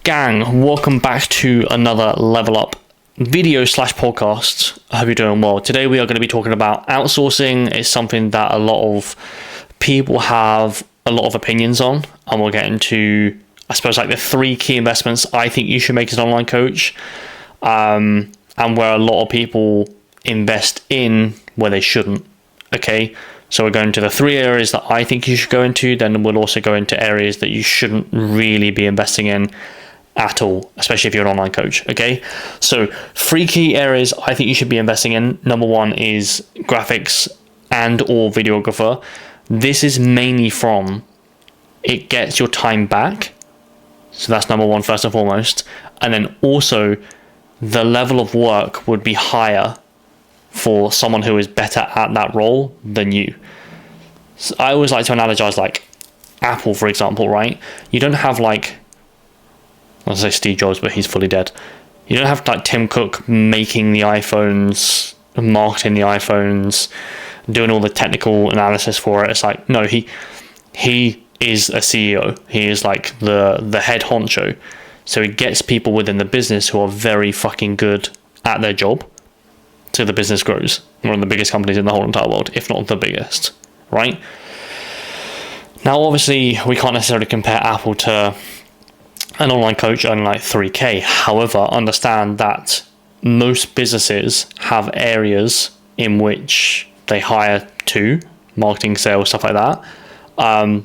Gang, welcome back to another Level Up video / podcast. I hope you're doing well. Today we are going to be talking about outsourcing. It's something that a lot of people have a lot of opinions on, and we'll get into, I suppose, like the 3 key investments I think you should make as an online coach, and where a lot of people invest in where they shouldn't. Okay, so we're going to the 3 areas that I think you should go into. Then we'll also go into areas that you shouldn't really be investing in at all, especially if you're an online coach. Okay, so 3 key areas I think you should be investing in. Number 1 is graphics and or videographer. This is mainly from, it gets your time back, so that's number 1 first and foremost, and then also the level of work would be higher for someone who is better at that role than you. So I always like to analogize like Apple, for example, right? You don't have like, I was going to say Steve Jobs, but he's fully dead. You don't have like Tim Cook making the iPhones, marketing the iPhones, doing all the technical analysis for it. It's like, no, he is a CEO. He is like the head honcho. So he gets people within the business who are very fucking good at their job, so the business grows. One of the biggest companies in the whole entire world, if not the biggest, right? Now, obviously, we can't necessarily compare Apple to an online coach earning like 3K. However, understand that most businesses have areas in which they hire to, marketing, sales, stuff like that.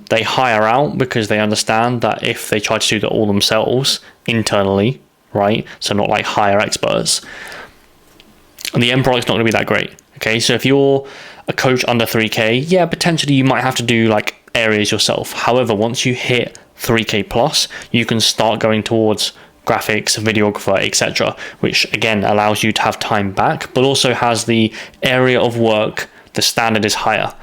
They hire out because they understand that if they try to do that all themselves internally, right? So not like hire experts, and the end product's not going to be that great. Okay, so if you're a coach under 3K, yeah, potentially you might have to do like areas yourself. However, once you hit 3K plus, you can start going towards graphics, videographer, etc., which again allows you to have time back, but also has the area of work, the standard is higher,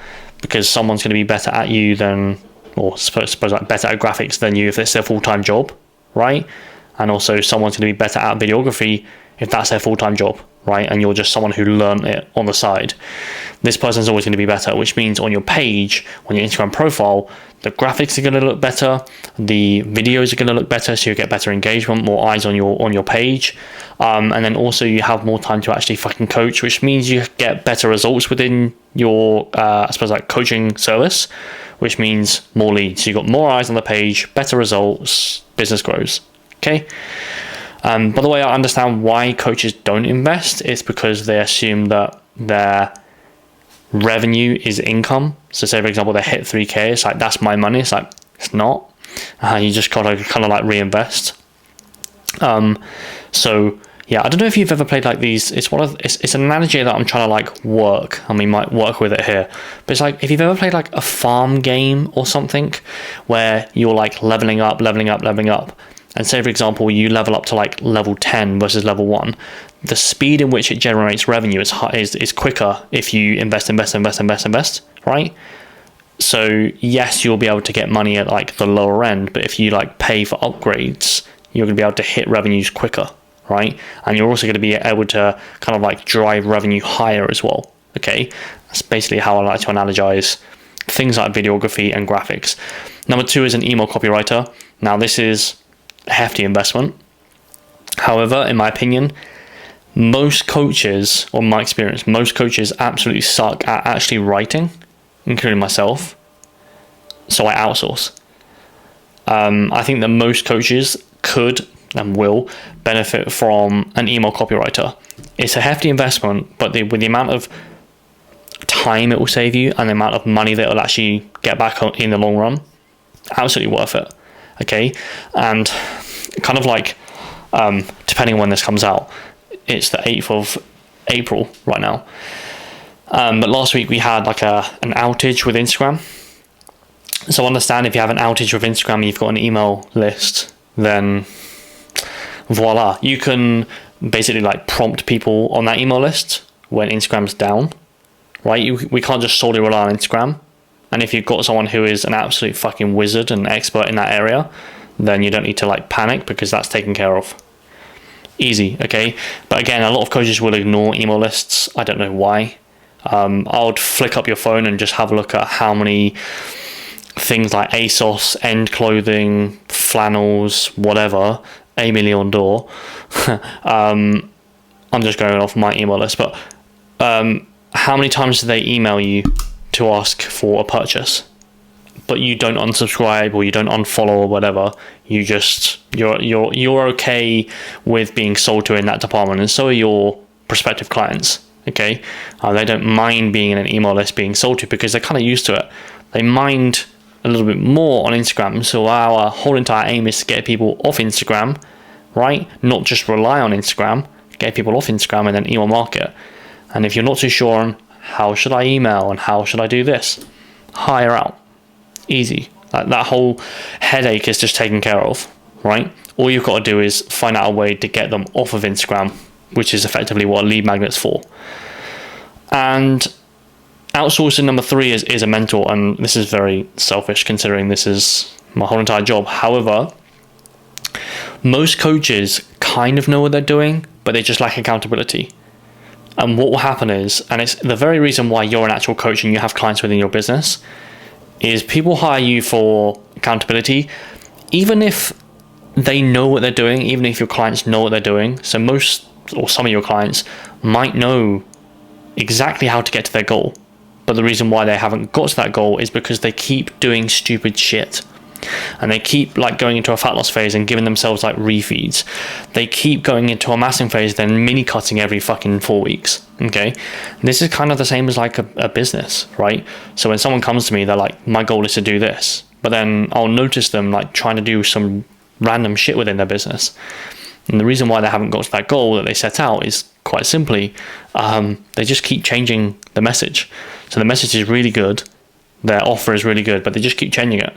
because someone's going to be better at you than, or suppose like better at graphics than you if it's their full-time job, right? And also someone's going to be better at videography if that's their full-time job, right? And you're just someone who learned it on the side. This person's always going to be better, which means on your page, on your Instagram profile, the graphics are going to look better, the videos are going to look better, so you get better engagement, more eyes on your page, and then also you have more time to actually fucking coach, which means you get better results within your I suppose like coaching service, which means more leads. So you got more eyes on the page, better results, business grows. Okay. By the way, I understand why coaches don't invest. It's because they assume that their revenue is income. So say, for example, they hit 3K, it's like, that's my money. It's like, it's not. You just gotta kind of like reinvest. So yeah, I don't know if you've ever played like these. It's an analogy that I'm trying to like work, and we might work with it here. But it's like, if you've ever played like a farm game or something where you're like leveling up, and say, for example, you level up to like level 10 versus level 1, the speed in which it generates revenue is quicker if you invest, right? So yes, you'll be able to get money at like the lower end, but if you like pay for upgrades, you're going to be able to hit revenues quicker, right? And you're also going to be able to kind of like drive revenue higher as well. Okay, that's basically how I like to analogize things like videography and graphics. Number 2 is an email copywriter. Now this is a hefty investment. However, in my opinion, most coaches, or my experience, most coaches absolutely suck at actually writing, including myself. So I outsource. I think that most coaches could and will benefit from an email copywriter. It's a hefty investment, but with the amount of time it will save you and the amount of money that it will actually get back in the long run, absolutely worth it. Okay, and kind of like, depending on when this comes out, it's the 8th of April right now. But last week we had like an outage with Instagram. So understand, if you have an outage with Instagram and you've got an email list, then voila, you can basically like prompt people on that email list when Instagram's down, right? We can't just solely rely on Instagram. And if you've got someone who is an absolute fucking wizard and expert in that area, then you don't need to like panic, because that's taken care of. Easy, okay? But again, a lot of coaches will ignore email lists. I don't know why. I would flick up your phone and just have a look at how many things like ASOS, End Clothing, Flannels, whatever, A Million Door. I'm just going off my email list, but how many times do they email you to ask for a purchase? But you don't unsubscribe or you don't unfollow or whatever. You just you're okay with being sold to in that department, and so are your prospective clients. Okay, they don't mind being in an email list being sold to because they're kind of used to it. They mind a little bit more on Instagram. So our whole entire aim is to get people off Instagram, right? Not just rely on Instagram. Get people off Instagram and then email market. And if you're not too sure on how should I email and how should I do this, hire out. Easy. That whole headache is just taken care of, right? All you've got to do is find out a way to get them off of Instagram, which is effectively what a lead magnet's for. And outsourcing number 3 is a mentor, and this is very selfish considering this is my whole entire job. However, most coaches kind of know what they're doing, but they just lack accountability. And what will happen is, and it's the very reason why you're an actual coach and you have clients within your business, is people hire you for accountability, even if they know what they're doing, even if your clients know what they're doing. So most or some of your clients might know exactly how to get to their goal, but the reason why they haven't got to that goal is because they keep doing stupid shit. And they keep like going into a fat loss phase and giving themselves like refeeds. They keep going into a massing phase, then mini cutting every fucking 4 weeks. Okay, and this is kind of the same as like a business, right? So when someone comes to me, they're like, my goal is to do this, but then I'll notice them like trying to do some random shit within their business. And the reason why they haven't got to that goal that they set out is quite simply, they just keep changing the message. So the message is really good, their offer is really good, but they just keep changing it.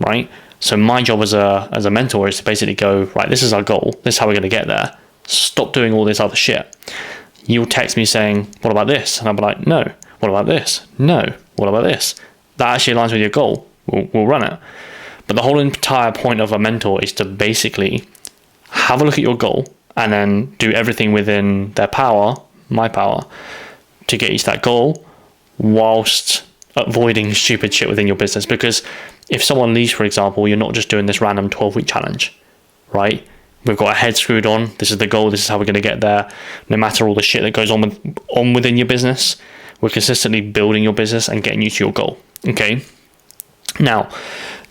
Right? So my job as a mentor is to basically go, right, this is our goal, this is how we're going to get there, stop doing all this other shit. You'll text me saying, what about this? And I'll be like, no. What about this? No. What about this? That actually aligns with your goal. We'll run it. But the whole entire point of a mentor is to basically have a look at your goal and then do everything within their power, my power, to get you to that goal whilst avoiding stupid shit within your business. Because if someone leaves, for example, you're not just doing this random 12-week challenge, right? We've got our head screwed on. This is the goal. This is how we're going to get there. No matter all the shit that goes on within your business, we're consistently building your business and getting you to your goal. Okay. Now,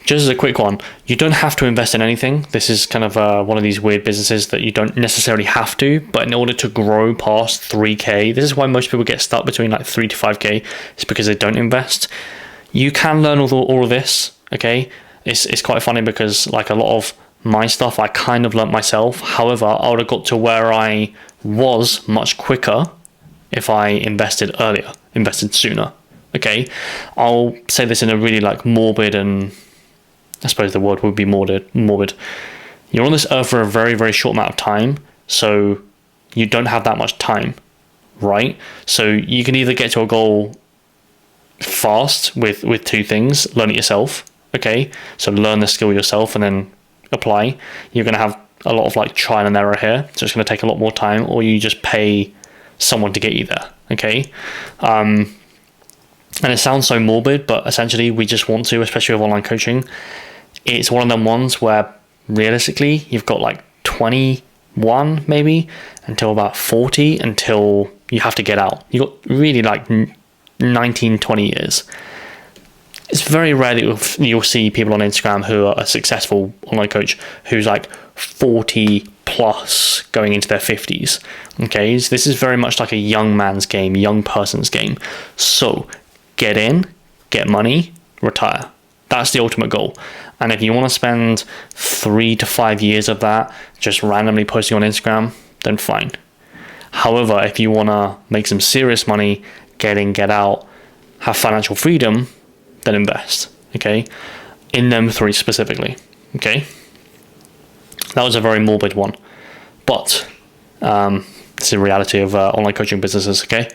just as a quick one, you don't have to invest in anything. This is kind of one of these weird businesses that you don't necessarily have to, but in order to grow past 3K, this is why most people get stuck between like 3 to 5K. It's because they don't invest. You can learn all of this. Okay, it's quite funny because like a lot of my stuff I kind of learnt myself. However, I would have got to where I was much quicker if I invested sooner. Okay, I'll say this in a really like morbid, and I suppose the word would be morbid. You're on this earth for a very, very short amount of time, so you don't have that much time, right? So you can either get to a goal fast with 2 things: learn it yourself. Okay, so learn the skill yourself and then apply. You're going to have a lot of like trial and error here, so it's going to take a lot more time, or you just pay someone to get you there. Okay, and it sounds so morbid, but essentially we just want to, especially with online coaching, it's one of them ones where realistically you've got like 21 maybe until about 40 until you have to get out. You've got really like 19, 20 years. It's very rare that you'll see people on Instagram who are a successful online coach who's like 40 plus going into their 50s. Okay, so this is very much like a young man's game, young person's game. So get in, get money, retire. That's the ultimate goal. And if you want to spend 3 to 5 years of that just randomly posting on Instagram, then fine. However, if you want to make some serious money, get in, get out, have financial freedom, then invest. Okay, in them 3 specifically. Okay, that was a very morbid one, but it's the reality of online coaching businesses. Okay.